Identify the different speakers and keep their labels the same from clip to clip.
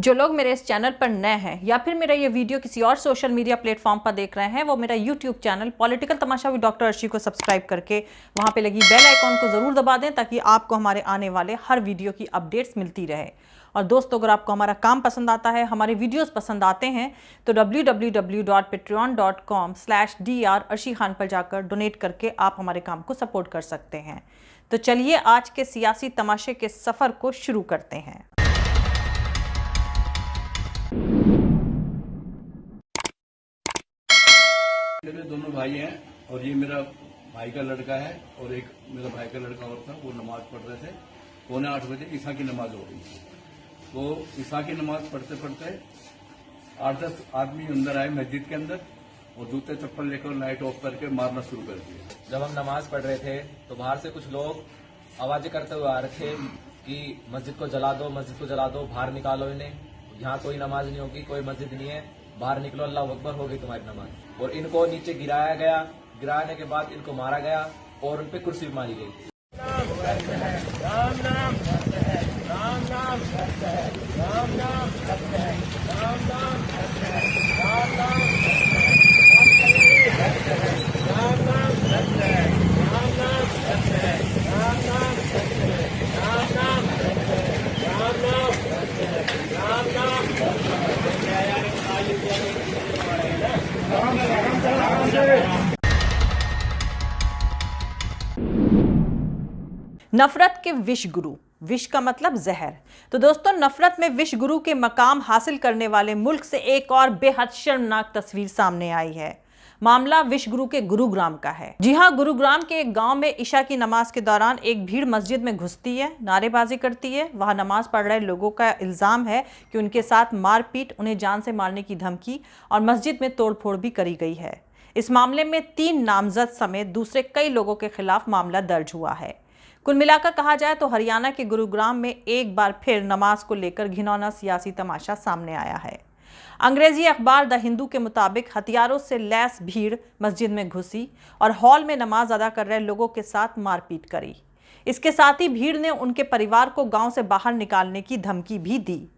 Speaker 1: जो लोग मेरे इस चैनल पर नए हैं या फिर मेरा ये वीडियो किसी और सोशल मीडिया प्लेटफॉर्म पर देख रहे हैं, वो मेरा YouTube channel political Tamasha with doctor Arshi को सब्सक्राइब करके वहाँ पे लगी बेल आइकॉन को ज़रूर दबा दें ताकि आपको हमारे आने वाले हर वीडियो की अपडेट्स मिलती रहे। और दोस्तों, अगर आपको हमारा काम पसंद आता है, हमारे वीडियोस पसंद आते हैं तो www.patreon.com/dr अर्शी खान पर जाकर डोनेट करके आप हमारे काम को सपोर्ट कर सकते हैं। तो चलिए आज के सियासी तमाशे के सफ़र को शुरू करते हैं।
Speaker 2: मेरे दोनों भाई हैं और ये मेरा भाई का लड़का है और एक मेरा भाई का लड़का और था। वो नमाज पढ़ रहे थे। 7:45 बजे ईसा की नमाज हो रही थी। तो ईसा की नमाज पढ़ते पढ़ते 8-10 आदमी अंदर आए मस्जिद के अंदर और जूते चप्पल लेकर लाइट ऑफ करके मारना शुरू कर दिया।
Speaker 3: जब हम नमाज पढ़ रहे थे तो बाहर से कुछ लोग आवाजें करते हुए आ रहे थे कि मस्जिद को जला दो, मस्जिद को जला दो, बाहर निकालो इन्हें, यहाँ कोई नमाज नहीं होगी, कोई मस्जिद नहीं है, बाहर निकलो, अल्लाह अकबर, हो गई तुम्हारी नमाज। और इनको नीचे गिराया गया। गिराने के बाद इनको मारा गया और उन पे कुर्सी भी मारी गई।
Speaker 4: राम नाम सत्य है, राम नाम सत्य है, राम नाम सत्य है, राम नाम सत्य है, राम नाम सत्य है, राम नाम सत्य है, राम नाम सत्य है, राम नाम सत्य है, राम नाम सत्य है, राम नाम सत्य है, राम नाम
Speaker 1: नफरत के विष गुरु, विष का मतलब जहर। तो दोस्तों, नफरत में विष गुरु के मकाम हासिल करने वाले मुल्क से एक और बेहद शर्मनाक तस्वीर सामने आई है। मामला विष गुरु के गुरुग्राम का है। जी हां, गुरुग्राम के एक गांव में ईशा की नमाज के दौरान एक भीड़ मस्जिद में घुसती है, नारेबाजी करती है। वहां नमाज पढ़ रहे लोगों का इल्जाम है कि उनके साथ मारपीट, उन्हें जान से मारने की धमकी और मस्जिद में तोड़फोड़ भी करी गई है। इस मामले में 3 नामजद समेत दूसरे कई लोगों के खिलाफ मामला दर्ज हुआ है। कुल मिलाकर कहा जाए तो हरियाणा के गुरुग्राम में एक बार फिर नमाज को लेकर घिनौना सियासी तमाशा सामने आया है। अंग्रेजी अखबार द हिंदू के मुताबिक हथियारों से लैस भीड़ मस्जिद में घुसी और हॉल में नमाज अदा कर रहे लोगों के साथ मारपीट करी। इसके साथ ही भीड़ ने उनके परिवार को गांव से बाहर निकालने की धमकी भी दी।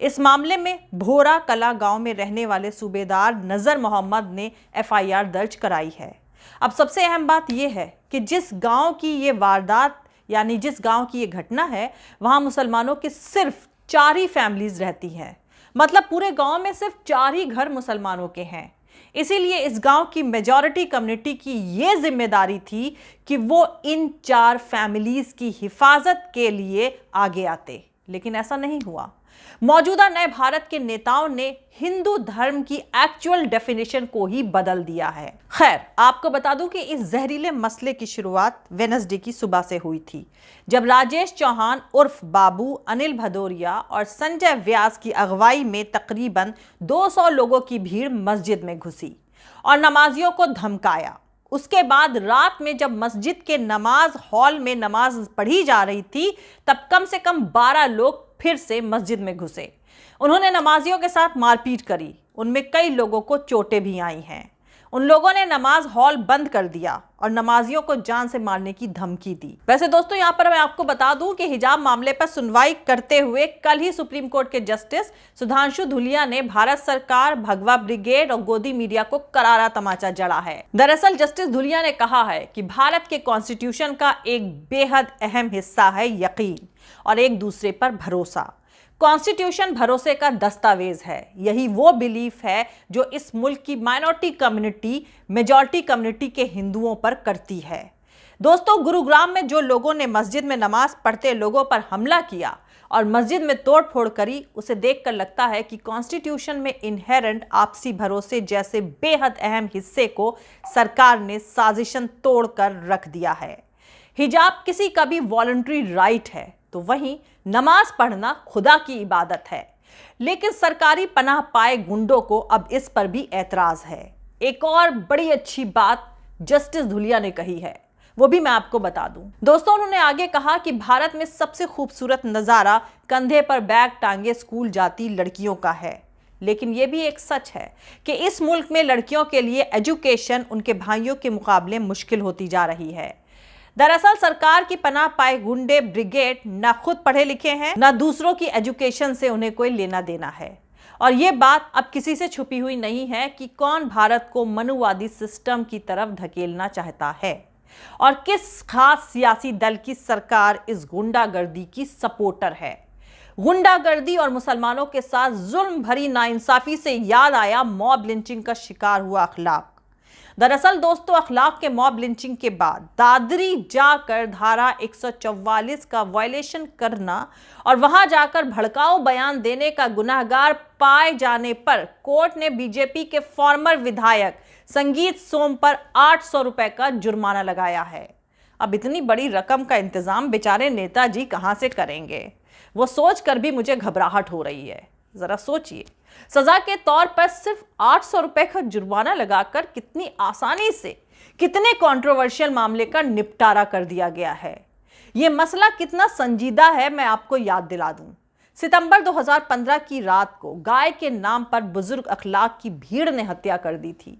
Speaker 1: इस मामले में भोरा कला गांव में रहने वाले सूबेदार नजर मोहम्मद ने FIR दर्ज कराई है। अब सबसे अहम बात यह है कि जिस गांव की ये वारदात यानी जिस गांव की ये घटना है, वहां मुसलमानों की सिर्फ 4 ही फैमिलीज रहती हैं। मतलब पूरे गांव में सिर्फ 4 ही घर मुसलमानों के हैं। इसीलिए इस गांव की मेजॉरिटी कम्युनिटी की ये जिम्मेदारी थी कि वो इन 4 फैमिलीज की हिफाजत के लिए आगे आते, लेकिन ऐसा नहीं हुआ। मौजूदा नए भारत के नेताओं ने हिंदू धर्म की एक्चुअल डेफिनेशन को ही बदल दिया है। खैर, आपको बता दूं कि इस जहरीले मसले की शुरुआत वेडनेसडे की सुबह से हुई थी, जब राजेश चौहान उर्फ बाबू, अनिल भदौरिया और संजय व्यास की अगवाई में तकरीबन 200 लोगों की भीड़ मस्जिद में घुसी और नमाजियों को धमकाया। उसके बाद रात में जब मस्जिद के नमाज हॉल में नमाज पढ़ी जा रही थी, तब कम से कम 12 लोग फिर से मस्जिद में घुसे। उन्होंने नमाजियों के साथ मारपीट करी। उनमें कई लोगों को चोटें भी आई हैं। उन लोगों ने नमाज हॉल बंद कर दिया और नमाजियों को जान से मारने की धमकी दी। वैसे दोस्तों, यहाँ पर मैं आपको बता दूं कि हिजाब मामले पर सुनवाई करते हुए कल ही सुप्रीम कोर्ट के जस्टिस सुधांशु धुलिया ने भारत सरकार, भगवा ब्रिगेड और गोदी मीडिया को करारा तमाचा जड़ा है। दरअसल जस्टिस धुलिया ने कहा है कि भारत के कॉन्स्टिट्यूशन का एक बेहद अहम हिस्सा है यकीन और एक दूसरे पर भरोसा। कॉन्स्टिट्यूशन भरोसे का दस्तावेज है। यही वो बिलीफ है जो इस मुल्क की माइनॉरिटी कम्युनिटी मेजॉरिटी कम्युनिटी के हिंदुओं पर करती है। दोस्तों, गुरुग्राम में जो लोगों ने मस्जिद में नमाज पढ़ते लोगों पर हमला किया और मस्जिद में तोड़फोड़ करी, उसे देखकर लगता है कि कॉन्स्टिट्यूशन में इनहेरेंट आपसी भरोसे जैसे बेहद अहम हिस्से को सरकार ने साजिशन तोड़कर रख दिया है। हिजाब किसी का भी वॉलंटरी राइट है, तो वहीं नमाज पढ़ना खुदा की इबादत है। लेकिन सरकारी पनाह पाए गुंडों को अब इस पर भी एतराज है। एक और बड़ी अच्छी बात जस्टिस धुलिया ने कही है, वो भी मैं आपको बता दूं। दोस्तों, उन्होंने आगे कहा कि भारत में सबसे खूबसूरत नज़ारा कंधे पर बैग टांगे स्कूल जाती लड़कियों का है, लेकिन यह भी एक सच है कि इस मुल्क में लड़कियों के लिए एजुकेशन उनके भाइयों के मुकाबले मुश्किल होती जा रही है। दरअसल सरकार की पनाह पाए गुंडे ब्रिगेड न खुद पढ़े लिखे हैं, न दूसरों की एजुकेशन से उन्हें कोई लेना देना है। और ये बात अब किसी से छुपी हुई नहीं है कि कौन भारत को मनुवादी सिस्टम की तरफ धकेलना चाहता है और किस खास सियासी दल की सरकार इस गुंडागर्दी की सपोर्टर है। गुंडागर्दी और मुसलमानों के साथ जुल्म भरी नाइंसाफी से याद आया मॉब लिंचिंग का शिकार हुआ अखलाक। दरअसल दोस्तों, अखलाक के मॉब लिंचिंग के बाद दादरी जाकर धारा 144 का वायलेशन करना और वहां जाकर भड़काऊ बयान देने का गुनहगार पाए जाने पर कोर्ट ने बीजेपी के फॉर्मर विधायक संगीत सोम पर 800 रुपए का जुर्माना लगाया है। अब इतनी बड़ी रकम का इंतजाम बेचारे नेताजी कहां से करेंगे, वो सोचकर भी मुझे घबराहट हो रही है। जरा सोचिए, सजा के तौर पर सिर्फ 800 रुपए का जुर्माना लगाकर कितनी आसानी से कितने कंट्रोवर्शियल मामले का निपटारा कर दिया गया है। यह मसला कितना संजीदा है मैं आपको याद दिला दूं। सितंबर 2015 की रात को गाय के नाम पर बुजुर्ग अखलाक की भीड़ ने हत्या कर दी थी।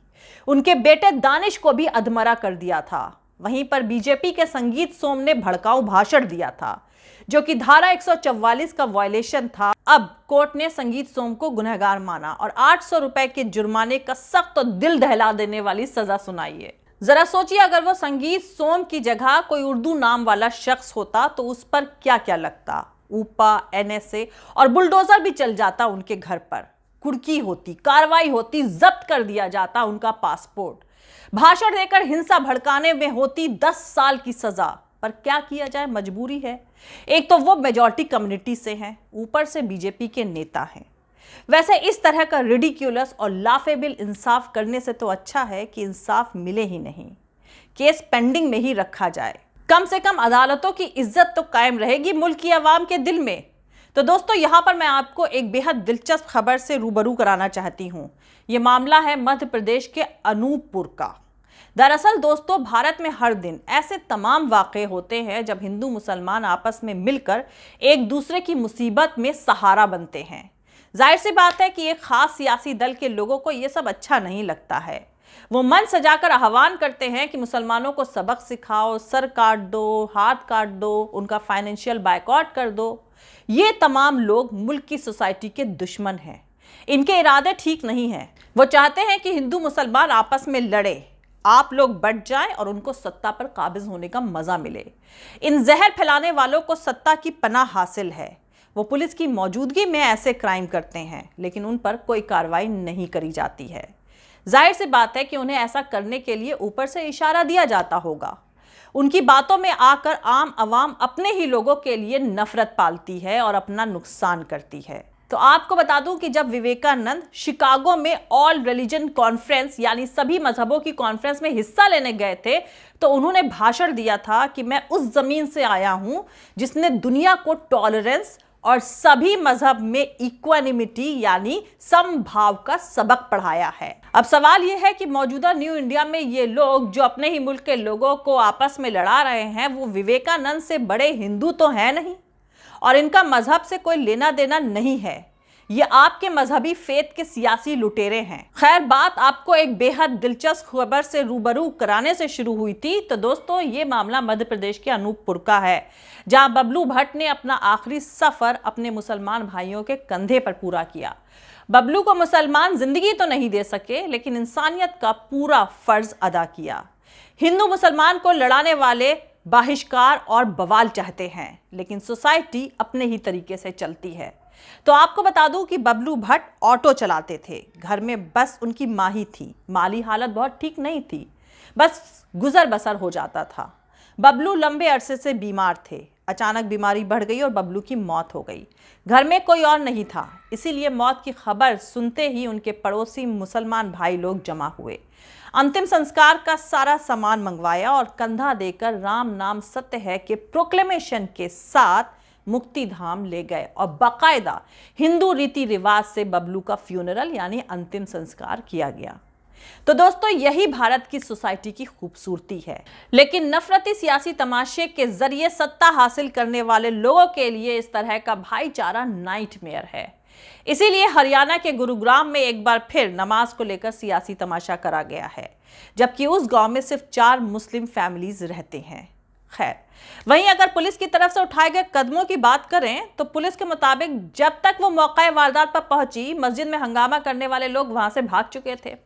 Speaker 1: उनके बेटे दानिश को भी अधमरा कर दिया था। वहीं पर बीजेपी के संगीत सोम ने भड़काऊ भाषण दिया था जो कि धारा 144 का वायलेशन था। अब कोर्ट ने संगीत सोम को गुनहगार माना और 800 रुपए के जुर्माने का सख्त और दिल दहला देने वाली सजा सुनाई है। जरा सोचिए, अगर वो संगीत सोम की जगह कोई उर्दू नाम वाला शख्स होता तो उस पर क्या क्या लगता। ऊपा, एनएसए और बुलडोजर भी चल जाता उनके घर पर, कुर्की होती, कार्रवाई होती, जब्त कर दिया जाता उनका पासपोर्ट, भाषण देकर हिंसा भड़काने में होती 10 साल की सजा। पर क्या किया जाए, मजबूरी है। एक तो वो मेजॉरिटी कम्युनिटी से हैं, ऊपर से बीजेपी के नेता हैं। वैसे इस तरह का रिडिक्यूलस और लाफेबल इंसाफ करने से तो अच्छा है कि इंसाफ मिले ही नहीं, केस पेंडिंग में ही रखा जाए। कम से कम अदालतों की इज्जत तो कायम रहेगी मुल्क की आवाम के दिल में। तो दोस्तों, यहां पर मैं आपको एक बेहद दिलचस्प खबर से रूबरू कराना चाहती हूं। यह मामला है मध्य प्रदेश के अनूपपुर का। दरअसल दोस्तों, भारत में हर दिन ऐसे तमाम वाक़े होते हैं जब हिंदू मुसलमान आपस में मिलकर एक दूसरे की मुसीबत में सहारा बनते हैं। जाहिर सी बात है कि एक खास सियासी दल के लोगों को ये सब अच्छा नहीं लगता है। वो मन सजाकर आह्वान करते हैं कि मुसलमानों को सबक सिखाओ, सर काट दो, हाथ काट दो, उनका फाइनेंशियल बायकॉट कर दो। ये तमाम लोग मुल्क की सोसाइटी के दुश्मन हैं। इनके इरादे ठीक नहीं हैं। वो चाहते हैं कि हिंदू मुसलमान आपस में लड़े, आप लोग बढ़ जाएं और उनको सत्ता पर काबिज होने का मजा मिले। इन जहर फैलाने वालों को सत्ता की पनाह हासिल है। वो पुलिस की मौजूदगी में ऐसे क्राइम करते हैं, लेकिन उन पर कोई कार्रवाई नहीं करी जाती है। जाहिर सी बात है कि उन्हें ऐसा करने के लिए ऊपर से इशारा दिया जाता होगा। उनकी बातों में आकर आम आवाम अपने ही लोगों के लिए नफरत पालती है और अपना नुकसान करती है। तो आपको बता दूं कि जब विवेकानंद शिकागो में ऑल रिलीजन कॉन्फ्रेंस यानी सभी मजहबों की कॉन्फ्रेंस में हिस्सा लेने गए थे तो उन्होंने भाषण दिया था कि मैं उस जमीन से आया हूं जिसने दुनिया को टॉलरेंस और सभी मजहब में इक्वानिमिटी यानी समभाव का सबक पढ़ाया है। अब सवाल यह है कि मौजूदा न्यू इंडिया में ये लोग जो अपने ही मुल्क के लोगों को आपस में लड़ा रहे हैं वो विवेकानंद से बड़े हिंदू तो हैं नहीं और इनका मजहब से कोई लेना देना नहीं है। ये आपके मजहबी फेथ के सियासी लुटेरे हैं। खैर, बात आपको एक बेहद दिलचस्प खबर से रूबरू कराने से शुरू हुई थी। तो दोस्तों, ये मामला मध्य प्रदेश के अनूपपुर का है, जहां बबलू भट्ट ने अपना आखिरी सफर अपने मुसलमान भाइयों के कंधे पर पूरा किया। बबलू को मुसलमान जिंदगी तो नहीं दे सके, लेकिन इंसानियत का पूरा फर्ज अदा किया। हिंदू मुसलमान को लड़ाने वाले बहिष्कार और बवाल चाहते हैं, लेकिन सोसाइटी अपने ही तरीके से चलती है। तो आपको बता दूं कि बबलू भट्ट ऑटो चलाते थे, घर में बस उनकी माँ ही थी। माली हालत बहुत ठीक नहीं थी, बस गुजर बसर हो जाता था। बबलू लंबे अरसे से बीमार थे। अचानक बीमारी बढ़ गई और बबलू की मौत हो गई। घर में कोई और नहीं था, इसीलिए मौत की खबर सुनते ही उनके पड़ोसी मुसलमान भाई लोग जमा हुए। अंतिम संस्कार का सारा सामान मंगवाया और कंधा देकर राम नाम सत्य है के प्रोक्लेमेशन के साथ मुक्ति धाम ले गए और बाकायदा हिंदू रीति रिवाज से बबलू का फ्यूनरल यानी अंतिम संस्कार किया गया। तो दोस्तों, यही भारत की सोसाइटी की खूबसूरती है। लेकिन नफरती सियासी तमाशे के जरिए सत्ता हासिल करने वाले लोगों के लिए इस तरह का भाईचारा नाइटमेयर है। इसीलिए हरियाणा के गुरुग्राम में एक बार फिर नमाज को लेकर सियासी तमाशा करा गया है, जबकि उस गांव में सिर्फ 4 मुस्लिम फैमिलीज रहते हैं। खैर, वहीं अगर पुलिस की तरफ से उठाए गए कदमों की बात करें तो पुलिस के मुताबिक जब तक वो मौका वारदात पर पहुंची, मस्जिद में हंगामा करने वाले लोग वहां से भाग चुके थे।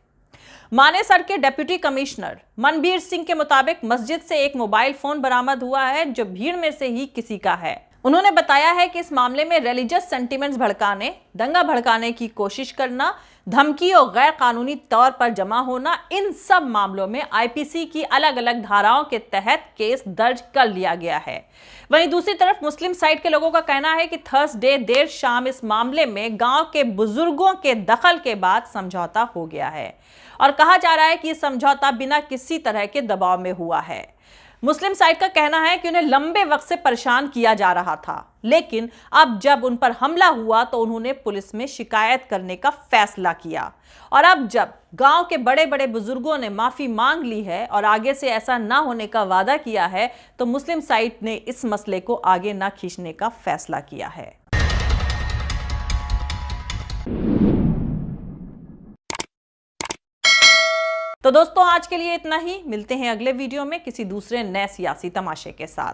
Speaker 1: मानेसर के डिप्टी कमिश्नर मनबीर सिंह के मुताबिक मस्जिद से एक मोबाइल फोन बरामद हुआ है जो भीड़ में से ही किसी का है। उन्होंने बताया है कि इस मामले में रिलीजियस सेंटिमेंट्स भड़काने, दंगा भड़काने की कोशिश करना, धमकी और गैर कानूनी तौर पर जमा होना, इन सब मामलों में आईपीसी की अलग अलग धाराओं के तहत केस दर्ज कर लिया गया है। वहीं दूसरी तरफ मुस्लिम साइड के लोगों का कहना है कि थर्सडे देर शाम इस मामले में गांव के बुजुर्गों के दखल के बाद समझौता हो गया है और कहा जा रहा है कि समझौता बिना किसी तरह के दबाव में हुआ है। मुस्लिम साइड का कहना है कि उन्हें लंबे वक्त से परेशान किया जा रहा था, लेकिन अब जब उन पर हमला हुआ तो उन्होंने पुलिस में शिकायत करने का फैसला किया और अब जब गांव के बड़े बड़े बुजुर्गों ने माफी मांग ली है और आगे से ऐसा ना होने का वादा किया है तो मुस्लिम साइड ने इस मसले को आगे ना खींचने का फैसला किया है। तो दोस्तों, आज के लिए इतना ही। मिलते हैं अगले वीडियो में किसी दूसरे नए सियासी तमाशे के साथ।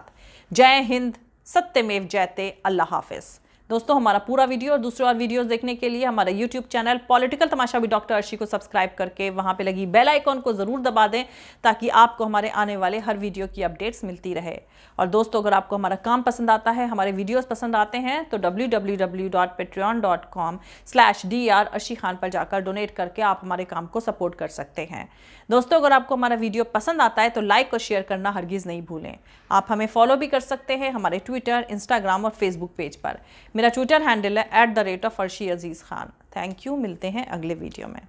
Speaker 1: जय हिंद, सत्यमेव जयते, अल्लाह हाफिज। दोस्तों, हमारा पूरा वीडियो और दूसरे और वीडियोस देखने के लिए हमारा YouTube channel political Tamasha with doctor Arshi को सब्सक्राइब करके वहां पे लगी बेल आइकॉन को जरूर दबा दें ताकि आपको हमारे आने वाले हर वीडियो की अपडेट्स मिलती रहे। और दोस्तों, अगर आपको हमारा काम पसंद आता है, हमारे वीडियोस पसंद आते हैं तो www.patreon.com/dr अर्शी खान पर जाकर डोनेट करके आप हमारे काम को सपोर्ट कर सकते हैं। दोस्तों, अगर आपको हमारा वीडियो पसंद आता है तो लाइक और शेयर करना हरगिज़ नहीं भूलें। आप हमें फॉलो भी कर सकते हैं हमारे ट्विटर, इंस्टाग्राम और फेसबुक पेज पर। मेरा ट्विटर हैंडल है @arshi Aziz Khan. Thank you. मिलते हैं अगले वीडियो में।